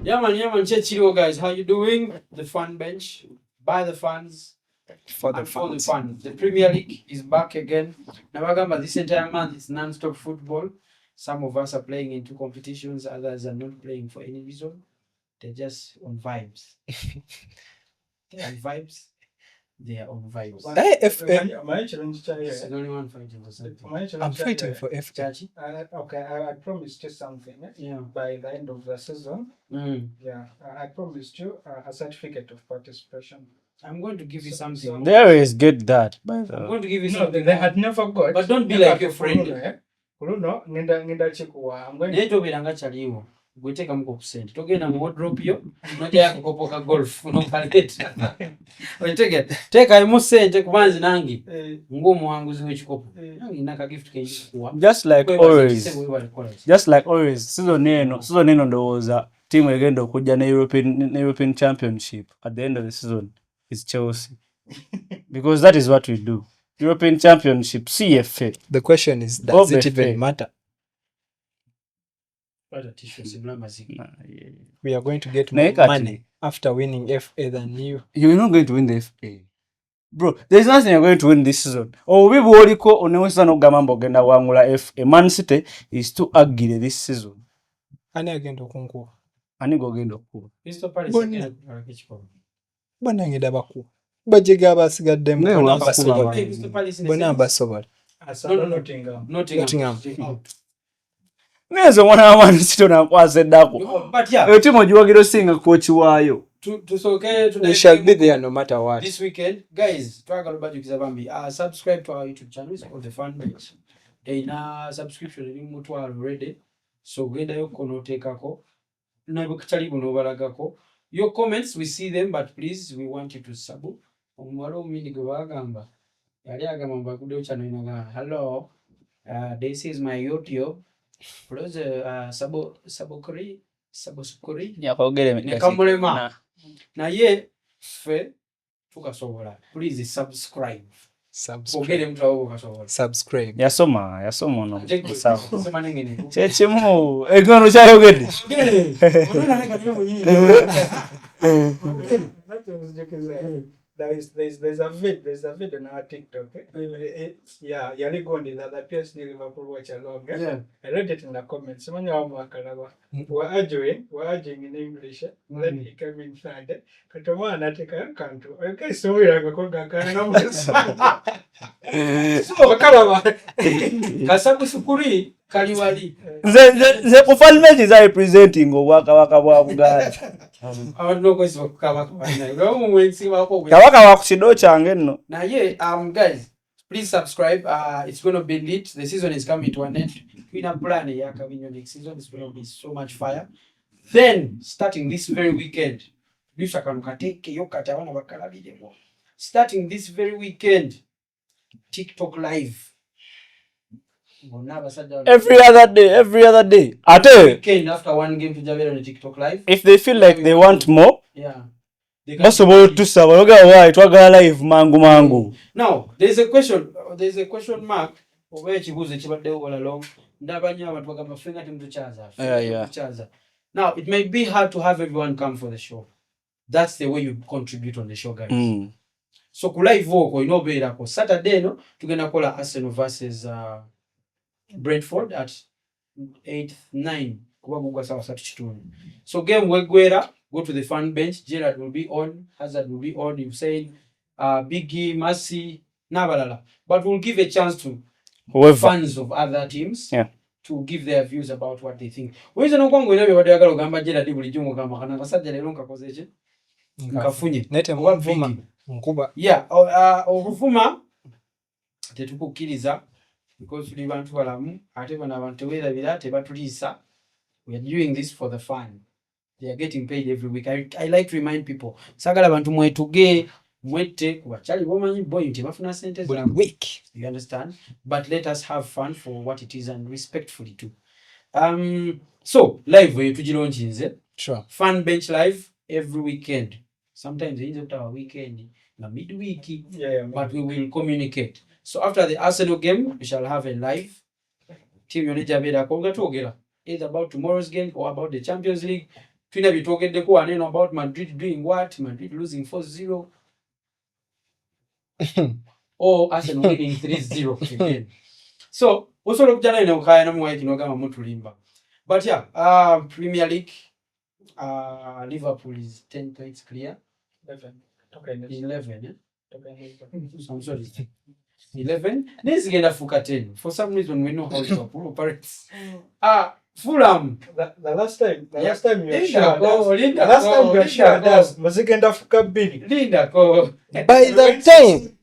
Yeah, man, Chechiro, guys. How you doing? The fun bench. By the fans. For the fun. The Premier League is back again. Nabagamba, this entire month it's non-stop football. Some of us are playing into competitions, others are not playing for any reason. They're just on vibes. They're on vibes. They are on vibes. Hey, It's the only one fighting for something. I'm fighting for FA. Chachi? Okay, I promised you something. Yeah. By the end of the season, yeah, I promised you a certificate of participation. I'm going to give you something. They always get that. I'm going to give you No, something. they had never got. But don't be like your friend. Kuruno, ngenda chikuwa. I'm going to. Neto biranga chaliwo. Gweteka muko kusente. Togenda mu wardrobe yo. Noja yako kopoka golf. Unokaleta. Teka imu sente kubanzi nangi. Ngumu wanguzi w'ekikopo. Nangi naka gift kenji kuwa. Just like always. Season eno ndowooza team egenda okujja ne European Championship at the end of the season is Chelsea. Because that is what we do. European Championship, CFA. The question is, does it even matter? We are going to get more money after winning FA than you. You're not going to win the FA. Bro, there's nothing you're going to win this season. Oh, we woliko onewesa no gamambo genda wangula FA. Man City is too ugly this season. Ani agenda okunkuba? Ani gogenda okuba? Bonna ngenda bakuba. Bajiga abasigaddemu bonna basobola. Nottingham. Neze mwana wa Man City nakwasa eddako. Eyo timu ogiwagira osinga coach waayo. We shall be there no matter what. This weekend, guys, twagala bajukiza bambi. Subscribe to our YouTube channel. It's called The Fan Bench. Ina subscription eri mutwalo already. So genda yo konotekako. Nabukitali buno balagako. Your comments, we see them, but please, we want you to sub. Omwalo mini gwagamba. Yali agamba mbakude channel inaga. Hello. This is my YouTube. Plus sabokuri Nyakogere nekamulema na ye fe tukasobola. Please subscribe. Ogere mtu awo kasobola. Subscribe. Yasoma no. Sawa. Sema nengene. Chechimu egono chayogede. There's a video on our TikTok. Yeah, yali gondi that appears near Liverpool watch along. Yeah. I read it in the comments. Someone we're arguing in English. Then he came in Sunday. Katomana take a canto. Okay, so we are going to so kalaba. Kasabu sukuri kaliwali. Ze kufalme za representing obwakabaka bwa Buganda. Kabaka wa kukido kyange nno. Now guys, please subscribe. It's going to be lit. The season is coming to an end. We have plan ya kabinyo next season. It's going to be so much fire. Then starting this very weekend, starting this very weekend, TikTok live. Every other day. Weekend after one game to Javier on the TikTok live. If they feel like they want more, yeah. Basobola tusaba oga twagala live mangu. Now, there's a question mark over ekibuzo kibadde all along. Ndabanya abantu bagamba fenga temutuchaza. Yeah. Now, it may be hard to have everyone come for the show. That's the way you contribute on the show, guys. So ku live oko inobeerako Saturday no tugenda kola Arsenal versus Brentford at 8-9 kuba gugwa sawa satu kituni. So game wegwera, go to the fan bench. Gerard will be on, Hazard will be on, you say Biggie, Messi, nabalala. But we'll give a chance to fans of other teams to give their views about what they think. Weza nokwangu inabe badagala ogamba Gerard buli jumu gamba kana basajja lero nkakoze ki? Nkafunye. Nete mwavuma nkuba. Yeah, okufuma tetukukiriza because tuli bantu balamu ate bana abantu weerabira tebatulisa. We are doing this for the fun. They are getting paid every week. I like to remind people. Sagala bantu mwetuge mwete kubachali bomanyi boy tebafuna sente za week. You understand? But let us have fun for what it is and respectfully too. So live we tujilonchinze. Sure. Fan bench live every weekend. Sometimes it is our weekend, na midweek. But we will communicate. So after the Arsenal game, we shall have a live team yonejabera konga togera either about tomorrow's game or about the Champions League. Twina bitokeddeko waneno about Madrid doing what? Madrid losing 4-0. Or Arsenal winning 3-0 again. So, osobola okujja naye n'okaya n'omuwaye kino ogamba mutulimba. But yeah, Premier League, Liverpool is 10 points clear. 11, yeah? I'm sorry. 11. This is fuka 10. For some reason, we know how Liverpool operates. Fulham. The last time you Linda shared us, mazigenda fuka bili. Linda ko. By the time,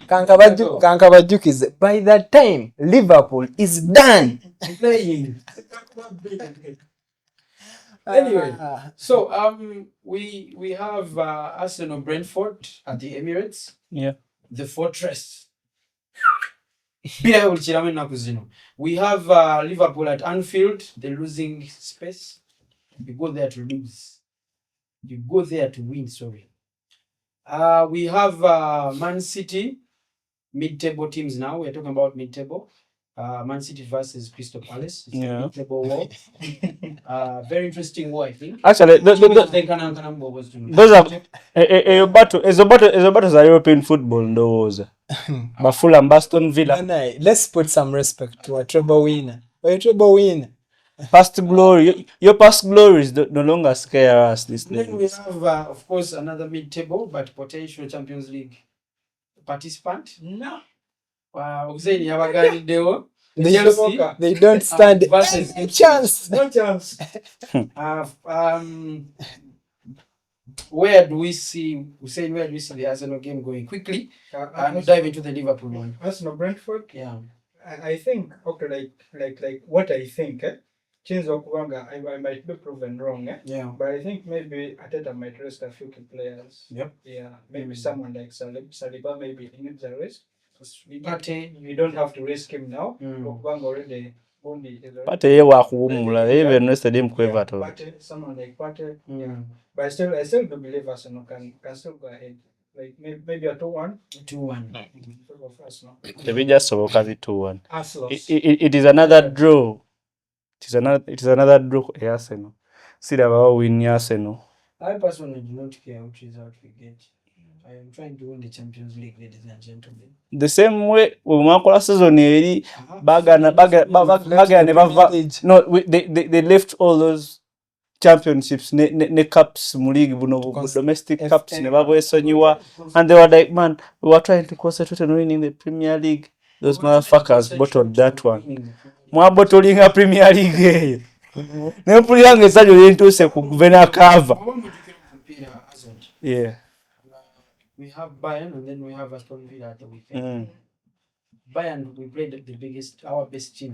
Kankabajukize, by the time Liverpool is done playing. Anyway, so we have Arsenal Brentford at the Emirates. Yeah. The fortress. We have Liverpool at Anfield. They're losing space. You go there to lose. You go there to win, sorry. We have Man City, mid-table teams now. We're talking about mid-table. Man City versus Crystal Palace. It's a mid-table war. Very interesting war, I think. Actually, those are a battle za European football those. But Fulham, Aston Villa. Let's put some respect to a treble winner. A treble winner. Past glory. Your past glories no longer scare us this day. Then we have, of course, another mid-table but potential Champions League participant. No. They don't stand a chance. No chance. Where do we see the Arsenal game going? Quickly, dive into the Liverpool one. Arsenal Brentford. Yeah. I think okay, like what I think. Chinzo Kubanga, I might be proven wrong. Yeah. But I think maybe Ateta might risk a few key players. Yep. Yeah. Maybe someone like Saliba maybe needs a risk. Partey, you don't have to risk him now. Kubanga already. Partey ye wa kuwumula even yesterday mkweva to. Someone like Partey. Yeah. But I still do believe Arsenal can still go ahead. Like maybe a 2-1. 2-1. They just so 2-1. Arsenal. It is another draw. It is another draw for Arsenal. See that we win Arsenal. I personally do not care which result we get. I am trying to win the Champions League, ladies and gentlemen. The same way we makola season eri bagana no they left all those championships ne cups mu league buno domestic cups ne babwesonyiwa and they were like, man, we were trying to concentrate on winning the Premier League. Those motherfuckers bottled that one. Mwa bottling a Premier League eyo. Ne mpulira ngesajo yentuse ku guvena cover. Yeah. We have Bayern and then we have Aston Villa at the weekend. Bayern, we played our best team,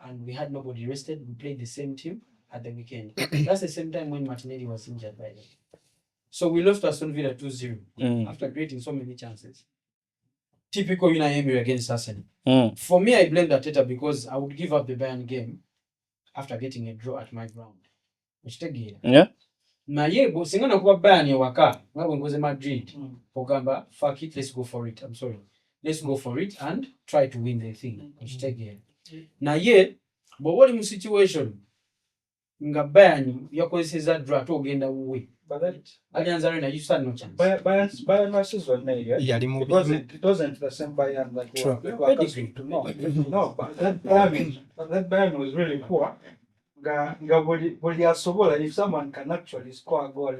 and we had nobody rested. We played the same team at the weekend. That's the same time when Martinelli was injured by them. So we lost to Aston Villa 2-0 after creating so many chances. Typical Ykee against Arsenal. For me, I blame Ateta because I would give up the Bayern game after getting a draw at my ground. Yeah. Na yebo singana kuba Bayern waka ngabo ngoze Madrid ogamba fuck it, let's go for it. I'm sorry, let's go for it and try to win the thing. Na ye but what in situation nga Bayern yakozesa draw to ogenda uwe but that alianza na you stand no chance. Bayern versus one night, yeah, it wasn't the same Bayern like we were accustomed to. No, but that Bayern was really poor. If someone can actually score a goal,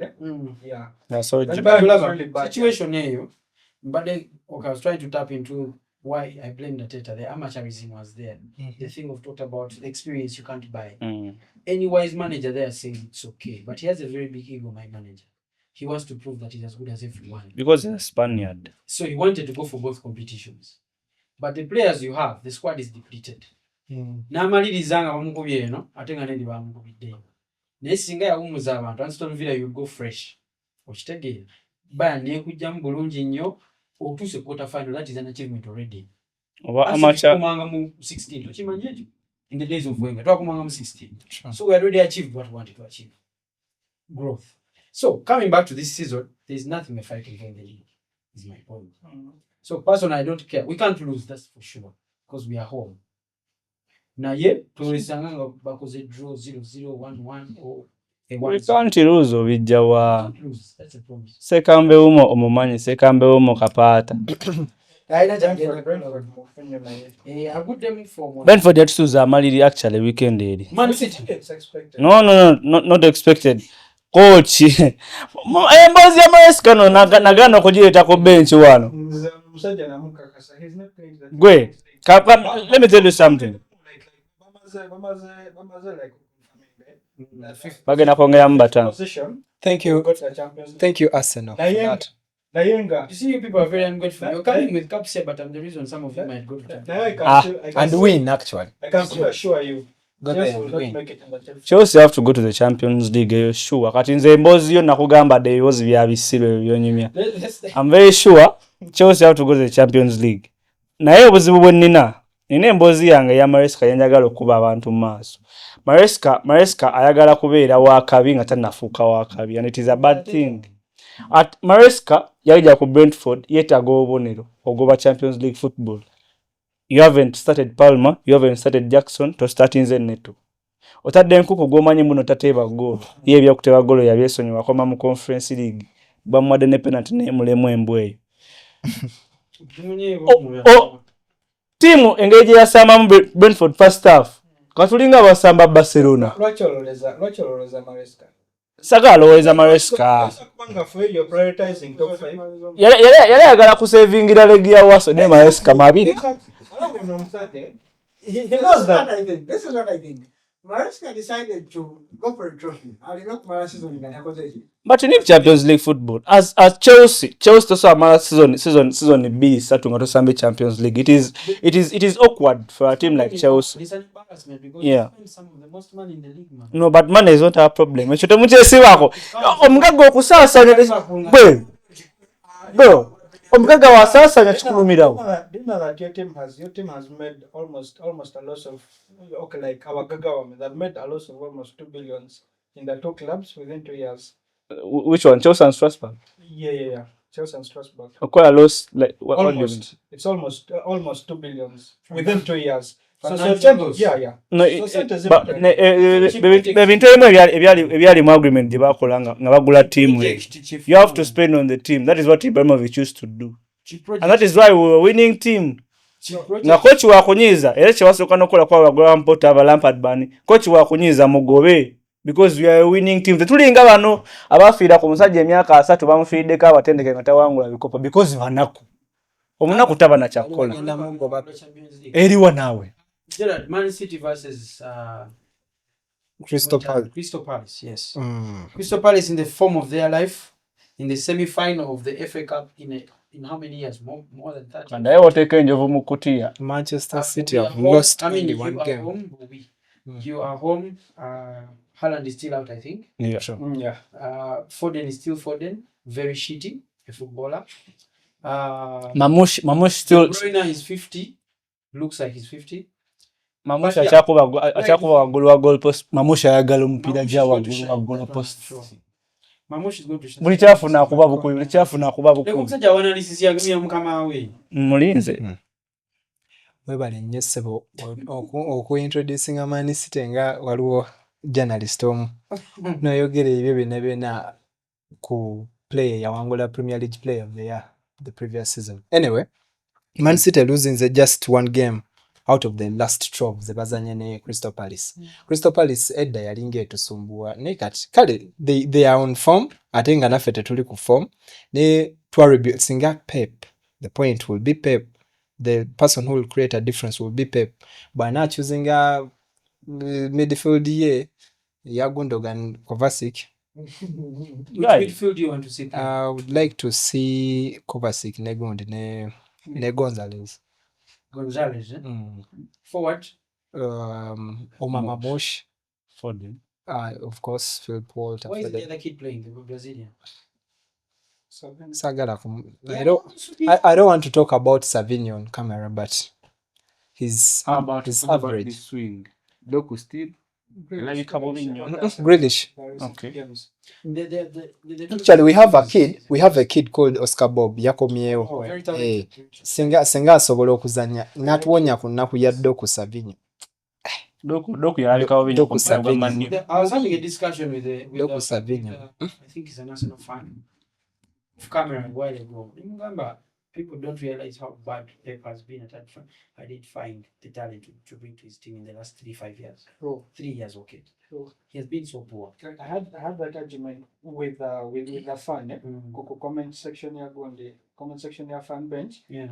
yeah. That's so really bad situation here. But then, okay, I was trying to tap into why I blame Ateta. The amateurism was there. The thing we've talked about, the experience you can't buy. Any wise manager there saying it's okay, but he has a very big ego, my manager. He wants to prove that he's as good as everyone. Because he's a Spaniard. So he wanted to go for both competitions. But the players you have, the squad is depleted. N'amalirizanga bamukubye eno ate nga nedi bamukubidde naye singa yawumuza abantu Aston Villa you go fresh okitegeera Bayern nekujjamu bulungi nnyo otuuse quarter final. That is an achievement already. Oba amacha kumanga mu 16 tokimanyi ekyo in the days of Wenger twakumanga mu 16. So we already achieved what we wanted to achieve, growth. So coming back to this season, there is nothing we're fighting for in the league is my point. So personally I don't care, we can't lose, that's for sure, because we are home. Na ye tulisanga bakoze draw 0-0 1-1 or We can't lose obijjawa. That's a promise. Sekambe umo omumanyi, sekambe umo kapaata. I put them for Brentford yatusuuza amaliri actually weekend eri. Man City. It's expected. No, not expected. Coach. Embozi ya Maresca no nagana okugireeta ku bench wano. Musajja namukakasa. He's not playing that. Gwe, let me tell you something. Bagenda kwongeramu bataano. Thank you. Thank you, Arsenal, for that. You see, you people are very ungrateful. You're coming with cups here, but I'm the reason some of you might go to Champions. And win, actually. I can still assure you. Go Chelsea there will and not win. make it in the Champions. Chelsea have to go to the Champions League, sure. Kati nze emboozi yo nakugamba de eboozi bya bisibe byonyumya. I'm very sure Chelsea have to go to the Champions League. Naye obuzibu bwe nina emboozi yange ya Maresca yanjagala okuba abantu mu maaso. Maresca ayagala kubeera wakabi nga tannafuuka wakabi, and it is a bad thing. At Maresca yajja ku Brentford yeetaaga obubonero ogoba Champions League football. You haven't started Palmer, you haven't started Jackson, to start nze Neto. Otadde enkuku gwomanyi muno tateeba goal. Ye ebyokuteba goal yabyesonyiwa akoma mu Conference League. Bamuwadde ne penalty ne mulemu embweyo. Timu engeri gye yasambamu Brentford first half. Katulinga basamba Barcelona. Lwaki olowooza Maresca? Sagala alowooza Maresca. Kubanga for you prioritizing top 5. Yali ayagala kusevingira legi ya Waso ne Maresca mabiri. He knows that. This is what I think. Maresca decided to go for a trophy. I did not Maresca season in the But you need Champions League football. As Chelsea also amala season B starting to sambe Champions League. It is awkward for a team like Chelsea. It's an embarrassment because Yeah. they spend some of the most money in the league, man. No, but money is not our problem. Ekyo temukyesi wako. Omugaga okusaasanya bro. Omugaga wasaasanya kikulumirawo. Do you know that your team has made almost a loss of like our Gagawa, they've made a loss of almost 2 billions in the two clubs within 2 years. Which one? Chelsea and Strasbourg? Yeah. Chelsea and Strasbourg. Quite a loss, like what do you mean? Almost. It's almost 2 billions within 2 years. So Financials. yeah. No, So ebintu ebimu ebyali mu agreement gye bakola nga bagula team. You have to spend on the team. That is what Ibrahimovic used to do. And that is why we were winning team. Nga coach wakunyiza era kyewasooka n'okukola kwa bagula Mpota aba Lampard bani. Coach wakunyiza mugobe because we are a winning team. Tetulinga bano abafiira ku musajja emyaka 3 bamufiiddeko abatendeke nga tawangula bikopo because wanaku. Omunaku taba na kyakola. Eriwa naawe. Gerard, Man City versus Crystal Palace. Crystal Palace, yes. Crystal Palace in the form of their life, in the semi-final of the FA Cup in how many years? More than 30. Naye oteeka enjovu mu kutiya. Manchester City We are have home. lost I mean, only you one are game. home. You are home. Haaland is still out, I think. Yeah. Sure. Yeah. Foden is still Foden. Very shitty, a footballer. Mamush still De Bruyne is 50. Looks like he's 50. Mamush But akyakuba waggulu wa goal post. Mamush ayagala omupiira gya waggulu wa goal post. Mamush is going to shine. Buli kyafuna akuba bukubi. Omusajja w'analysis yagamya mukama we. Mulinze. Webale nnyo ssebo okuintroducinga Man City nga waliwo journalist omu noyogera ebyo byonna ku player yawangula Premier League Player of the Year the previous season. Anyway, Man City losing just one game out of the last 12 ze bazanye ne Crystal Palace. Crystal Palace edda yalinga etusumbua ne kati kale they are on form ate nga naffe tetuli ku form ne singa Pep. The point will be Pep. The person who will create a difference will be Pep. By now choosing a midfield ya Gundogan Kovacic. Which midfield do you want to see? I would like to see Kovacic ne Gonzalez. Gonzalez, eh? Forward. Omar Mosh. Foden. Of course, Phil Paul. Why is the other kid playing, the Brazilian? Sagala. I don't want to talk about Savinho on camera, but he's average. The swing? Doku still? Grealish. Okay. Actually, we have a kid called Oscar Bob yakomyewo. Very talented. Singa asobola okuzanya natuwonya ku nnaku ya Doku Savinho. Doku yalikawo binya Doku kumpa Savini. Man U. I was having a discussion with Doku Savini. I think he's an Arsenal fan. Off camera a while ago. Remember, people don't realize how bad Pep has been at that. I did find the talent to bring to his team in the last 3-5 years. True. 3 years, okay. True. He has been so poor. I had that argument with the fan. Kuku comment section ya Gondi, comment section ya fan bench. Yeah.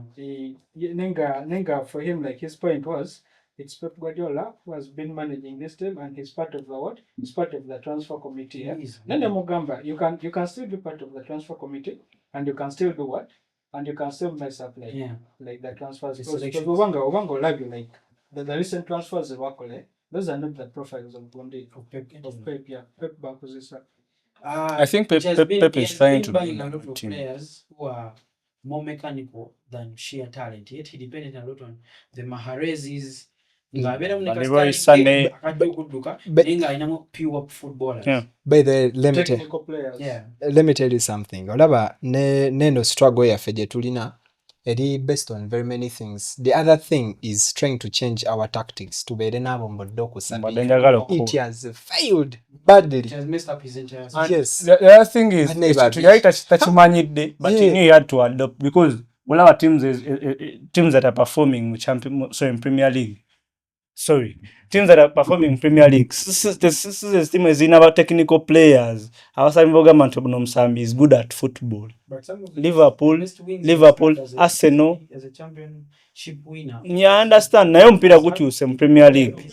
Nenga for him, like his point was, it's Pep Guardiola who has been managing this team, and he's part of the what? He's part of the transfer committee. Yeah? Nene Mugamba, you can still be part of the transfer committee, and you can still do what? And you can still mess up like the transfers. Because Ubango love you, like the recent transfers of Wakole, those are not the profiles of Bondi of Pep, yeah. Pep Bakuzisa. I think Pep is trying to buying a build lot a of team. players who are more mechanical than sheer talent. Yet he depended a lot on the Mahrezes. Leroy Sané. Pure footballers. Yeah. By the Technical players. Yeah. let me tell you something. Olaba neno struggle yaffe gye tulina eri based on very many things. The other thing is trying to change our tactics. Tubeere n'abo mbodde okusabira. It has failed badly. It has messed up his entire Yes. The other thing is And never tuyali takimanyidde, but he knew he had to adopt because all our teams that are performing in Premier League. Teams that are performing in Premier League. This is team is in our technical players. Our government of Nomsambi is good at football. But some of Liverpool, Arsenal. As a championship winner. Yeah, I understand. Naye omupiira gukyuse mu Premier League.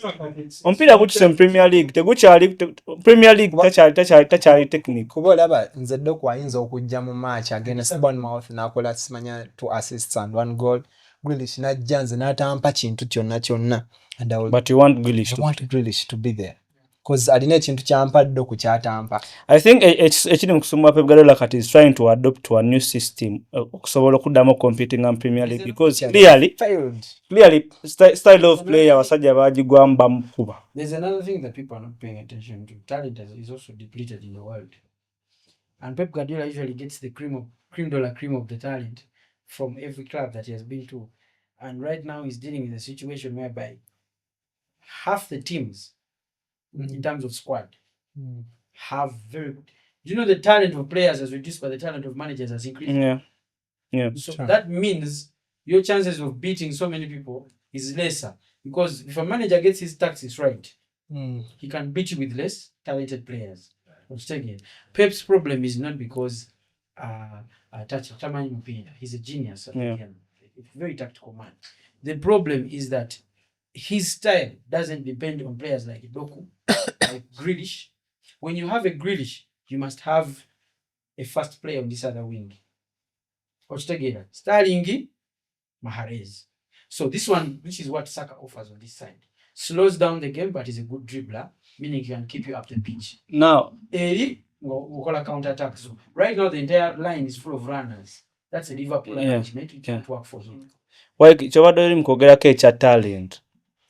Omupiira gukyuse mu Premier League. Tegukyali Premier League takyali technical. Kuba olaba nze Doku ayinza okujja mu match against Bournemouth n'akola simanya 2 assists and 1 goal. Grealish n'ajja nze n'atampa kintu kyonna. But you want Grealish to be there. Because alina ekintu kyampa Doku kyatampa. I think ekiri mu kusumba Pep Guardiola kati is trying to adopt to a new system okusobola okuddamu competing in Premier League because clearly style of play abasajja baagigwamu bamukuba. There's another thing that people are not paying attention to. Talent is also depleted in the world. And Pep Guardiola usually gets the cream of the talent from every club that he has been to. And right now he's dealing with a situation whereby half the teams in terms of squad have very good. Do you know the talent of players has reduced but the talent of managers has increased? Yeah. So that means your chances of beating so many people is lesser. Because if a manager gets his tactics right, he can beat you with less talented players. Pep's problem is not because he's a genius. Very tactical man. The problem is that his style doesn't depend on players like Doku, like Grealish. When you have a Grealish, you must have a fast player on this other wing. Sterling, Mahrez. So this one, which is what Saka offers on this side, slows down the game, but is a good dribbler, meaning he can keep you up the pitch. Now, we'll call a counter attack. So right now the entire line is full of runners. That's a Liverpool arrangement. It can't work for him. Why kyobadde mukogerako ekya talent?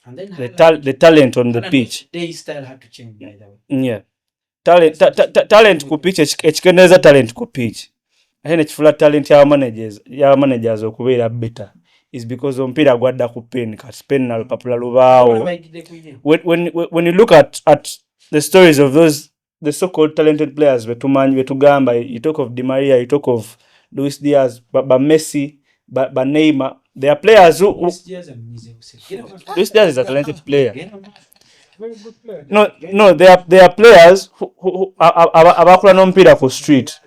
And then the talent on the pitch. Their style had to change by the way. Yeah. Talent ku pitch ekikendeeza talent ku pitch. Ate nekifula talent ya managers okubeera better is because omupiira gwadda ku pen kati pen na lupapula lubaawo. When you look at the stories of the so-called talented players betugamba, you talk of Di Maria, you talk of Luis Diaz, but Messi, but Neymar, they are players who Luis Diaz is a talented player. Very good player. No, they are players who abakula n'omupiira ku street.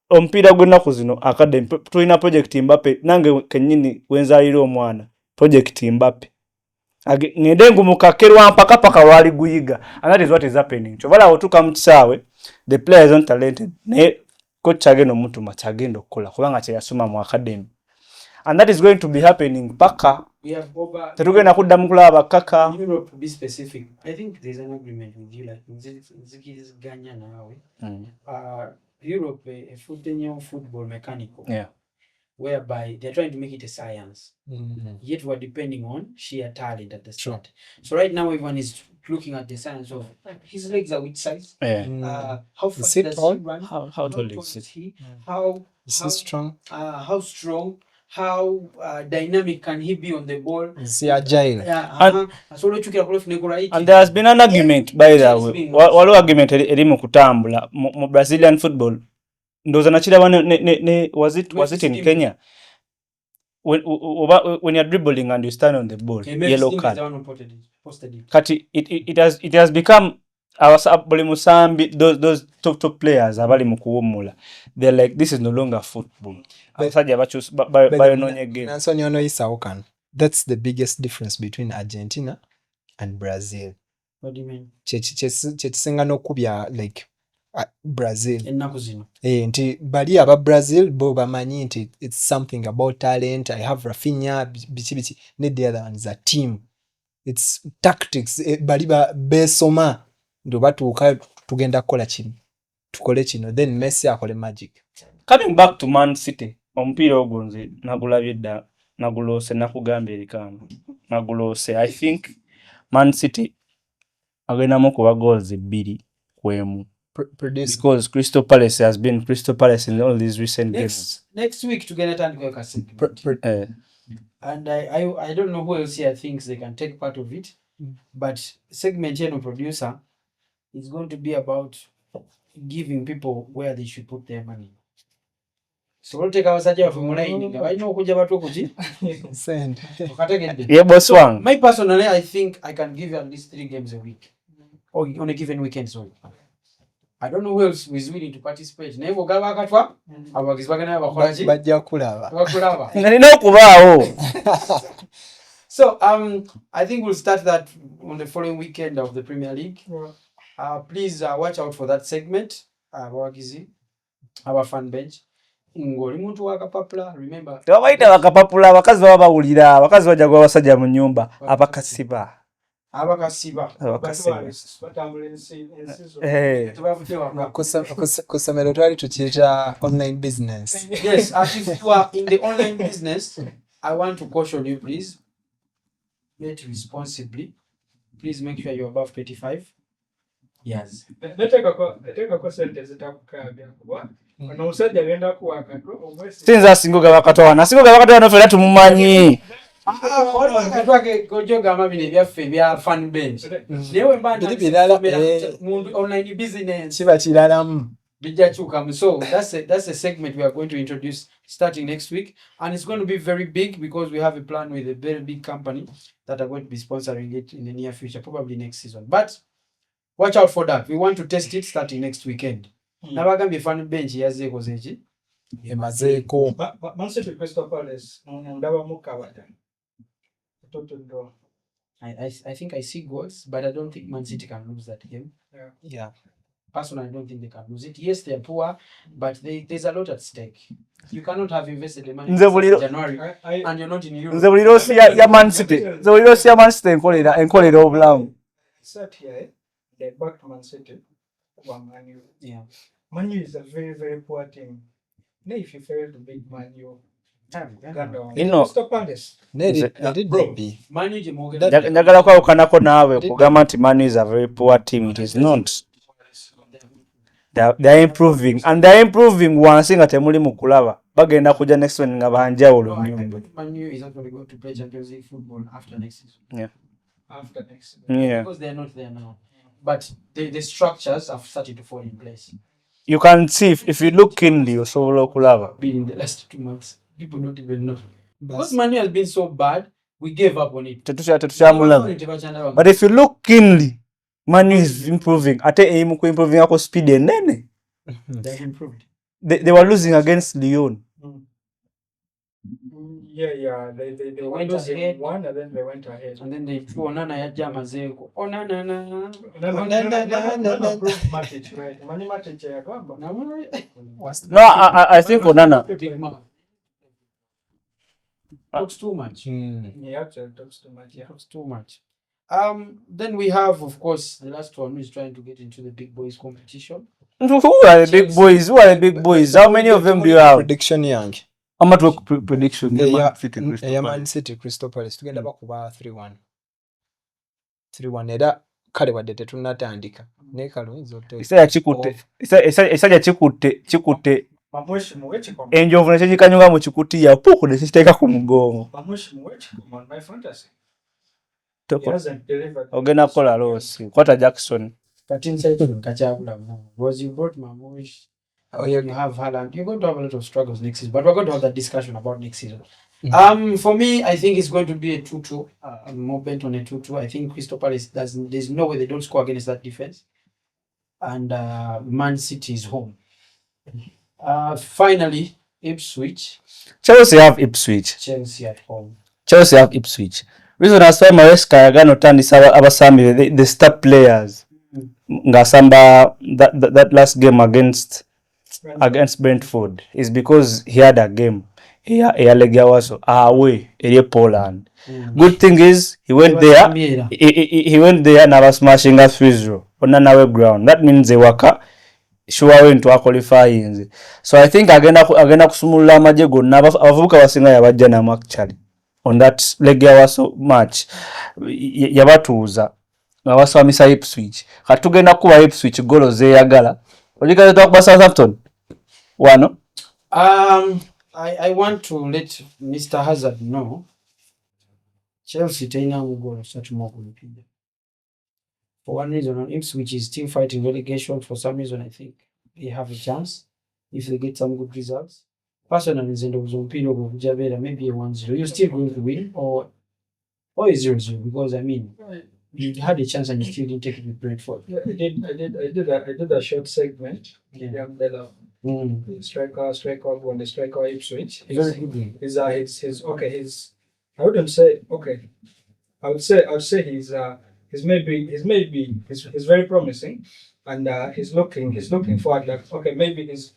Omupiira gw'ennaku zino academy tulina project Mbappe, nange kennyini wenzaalira omwana project Mbappe. Ngende ngumukakerwa mpaka wali guyiga, and that is what is happening. Chovala otuka mu kisaawe, the players aren't talented. Naye coach agenda omuntu machagenda okukola kubanga kye yasoma mu academy. And that is going to be happening paka. We have over Tetugenda kuddamu kulaba kaka. Europe, to be specific. I think there's an agreement with you, like Nziki's Ganya now. Europe, a football mechanical. Yeah. Whereby they're trying to make it a science. Yet we're depending on sheer talent at the start. So right now everyone is looking at the science of his legs are which size? Yeah. How fast does he run? How tall is he? How strong? How strong? how dynamic can he be on the ball. Is he agile? And there has been an argument, by the way. Waliwo argument eri mu kutambula mu Brazilian football. Ndoza nachira ne was it in Kenya? When you're dribbling and you stand on the ball, yellow card. Kati it has become buli musambi those top players abali mu kuwumula. They're like, this is no longer football. Abasajja bayononye game. Nansoni ono isaukan. That's the biggest difference between Argentina and Brazil. What do you mean? Chekisinga n'okubya like Brazil. Ennaku zino. Nti bali aba Brazil bo bamanyi nti it's something about talent. I have Rafinha, bichi. Need the other one is a team. It's tactics. Bali besoma ndo batuuka tugenda kukola kino. Tukole kino. Then Messi akole magic. Coming back to Man City, omupiira ogonze nagulabye dda nagulose nakugamba erikamba. Nagulose. I think Man City agendamu kuba goals 2-1. Because Crystal Palace has been Crystal Palace in all these recent games. Next week together tandika segment. And I don't know who else here thinks they can take part of it, but segment here no producer is going to be about giving people where they should put their money. So we'll take our sajja from line. I know kuja batu kuji Send. Yeah, boss one. My personally, I think I can give you at least 3 games a week, or on a given weekend. Sorry, I don't know who else is willing to participate. Nevo gaba akatwa abagizi bagana bakolaji bajja kulaba. Nalina okubaawo. So I think we'll start that on the following weekend of the Premier League. Please watch out for that segment. Abagizi, our fan bench. Ngoli muntu wakapapula, remember. Tebabayita bakapapula, abakazi baba bawulira, abakazi bajja gwa basajja mu nnyumba, abakasiba. Kusomero twali tukiyita online business. Yes, if you are in the online business, I want to caution you, please. Get responsibly. Please make sure you're above 25 years. Sinza singo gabakatoa na singo gabakatoa no fera tumumanyi. Gojoga mabine byaffe bya fan bench. Newe mbanda online business. Kiba kiralamu. Bijachuka. So that's a segment we are going to introduce starting next week, and it's going to be very big because we have a plan with a very big company that are going to be sponsoring it in the near future, probably next season. But watch out for that. We want to test it starting next weekend. Nabagambye fan bench yazeko zenchi emazeeko Man City Crystal Palace ndaba mukabata totondo. I think I see goals, but I don't think Man City can lose that game. Yeah. Personally, I don't think they can lose it. Yes, they are poor, but there's a lot at stake. You cannot have invested the money in January and you're not in Europe. Nze bulirosi ya Man City. Nze bulirosi ya Man City enkolera obulamu. Sat here, they back to Man City. Yeah. Man U is a very, very poor team. Now, if you fail to beat Man U, Crystal Palace. Njagala kwawukanako naawe kugamba nti Man U is a very poor team. It is not. They are improving, and they are improving wansi nga temuli mu kulaba. Bagenda kuja next one nga banjawulo nyumba. Man U is not going to go to play Champions League football after next season. Yeah. After next season. Yeah. Because they are not there now. But the structures have started to fall in place. You can see if you look keenly, you saw Kulava. Been in the last 2 months. People don't even know. Because Man U has been so bad, we gave up on it. But if you look keenly, Man U is improving. Ate improving ako speed enene. They have improved. They were losing against Lyon. Yeah. They went ahead. One and then they went ahead. And then they threw Onana ya jama zeko. Onana. No, I think Onana. Talks too much. He actually talks too much. Yeah. Talks too much. Then we have, of course, the last one who is trying to get into the big boys competition. Who are the big boys? Who are the big boys? How many of them do you have? Prediction young. I'm not talking prediction. Man City Crystal Palace tugenda bakuba 3-1. 3-1 era kale wadde tetunnatandika naye kalungi esajja kikutte Mamushi muwechikoma. Enjovu ne kyekikanyuka mu kikutiya puku ne kiteeka ku mugongo. Mamushi muwechikoma on my fantasy. Toko. He hasn't delivered. Ogenda kukola losi. Kwata Jackson. Because you brought Mamush. You have Haaland. You're going to have a lot of struggles next season. But we're going to have that discussion about next season. For me, I think it's going to be a 2-2. I'm more bent on a 2-2. I think Crystal Palace there's no way they don't score against that defense. And Man City is home. Finally, Ipswich. Chelsea have Ipswich. Chelsea at home. Chelsea have Ipswich. Reason as why Maresca yagano tandisa abasami the star players. Ngasamba that last game against Brentford is because he had a game. He was away in Poland. Good thing is he went there. He went there and was smashing a 3-0 on an away ground. That means they were sure into a qualifying. So I think agenda kusumula amaje gonna abavuka basinga yabajja na actually on that leg yawaso match yabatuuza abaswamisa Ipswich. Katugenda kuba Ipswich golo zeyagala. Ojika talk about Southampton. Wano? I want to let Mr. Hazard know Chelsea taina mugolo such more kulipiga. For one reason, Ipswich is still fighting relegation. For some reason, I think they have a chance if they get some good results. Personally, maybe a 1-0. You're still going to win or a 0-0 because I mean you had a chance and you still didn't take it with Brentford. Yeah, I did a short segment. Yeah. Striker when the striker Ipswich. Very good. He's okay. I wouldn't say okay. I would say he's very promising, and he's looking forward. Like okay, maybe he's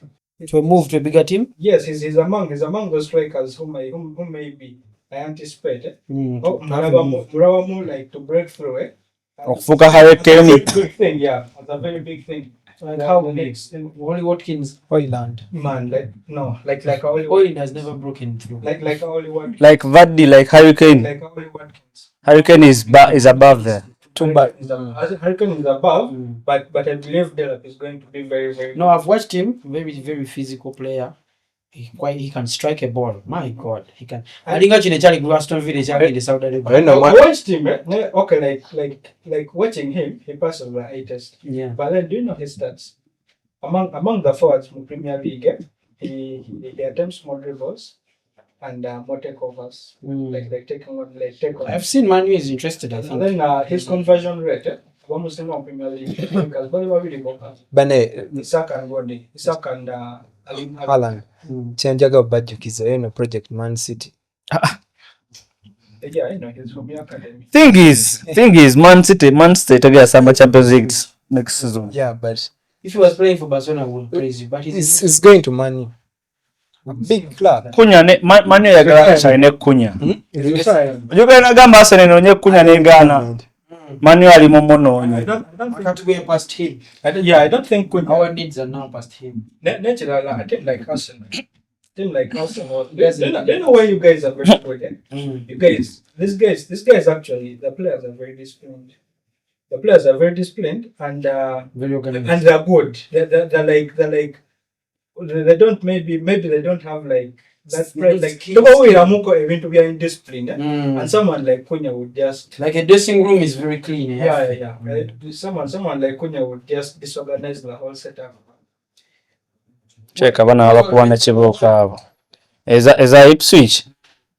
to a move to a bigger team. Yes, he's among those strikers who maybe I anticipate. Murabamu like to break through it. Okufuka Hurricane. Big thing, yeah. It's a very big thing. Like how makes Ollie Watkins Oiland. Man, like Ollie Oiland has never broken through. Like Ollie Watkins. Like Vardy, like Hurricane. Like Ollie Watkins. Hurricane is above there. Hurricane is above, but I believe Delap is going to be very, very. No, I've watched him. Very, very physical player. He can strike a ball. My God, he can. I think actually Charlie Aston Villa in the Saudi Arabia. I watched him. Okay, like watching him, he passed over a test. Yeah. But then, do you know his stats? Among the forwards in Premier League, he attempts more dribbles and more takeovers. Like taking on. I've seen Manu is interested. I think. And then his conversion rate. Almost in Premier League because Bane Isaac and Haaland. Chenjaga bajjukiza project Man City. Yeah, I know he's from your academy. Thing is Man City take some Champions League next season. Yeah, but if he was playing for Barcelona, I would praise you. But it's going to Man U. A big club. Kunya ne Man U yagala China kunya. Uganda gamba Arsenal nonye kunya ne Ghana. Man U ali mono. I don't have to go past him. I don't think our needs are now past him. Naturally, I think like Arsenal. They know where you guys are very good. You guys, these guys actually, the players are very disciplined. And very organized. And they're good. They're like they don't maybe they don't have like that pride like even to be indisciplined. And someone like Kunya would just like a dressing room is very clean. Yeah. Someone like Kunya would just disorganize the whole setup. Check abana abakuwana kibuka abo. Eza Ipswich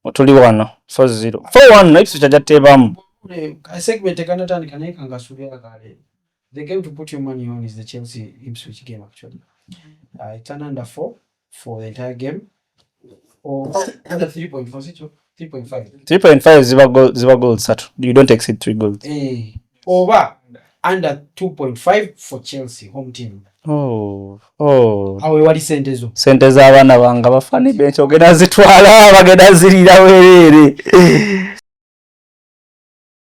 otuli wano 4-0. 4-1 Ipswich ajatebamu. I segment kanatandika naye kangasubira kale. The game to put your money on is the Chelsea Ipswich game actually. It's an under 4 for the entire game. Or under 3.4, 3.5. 3.5 ziba goals satu. You don't exceed 3 goals. Over under 2.5 for Chelsea home team. Awe wali sente zo. Sente z'abaana banga bafani bench ogenda zitwala bagenda zirira werere.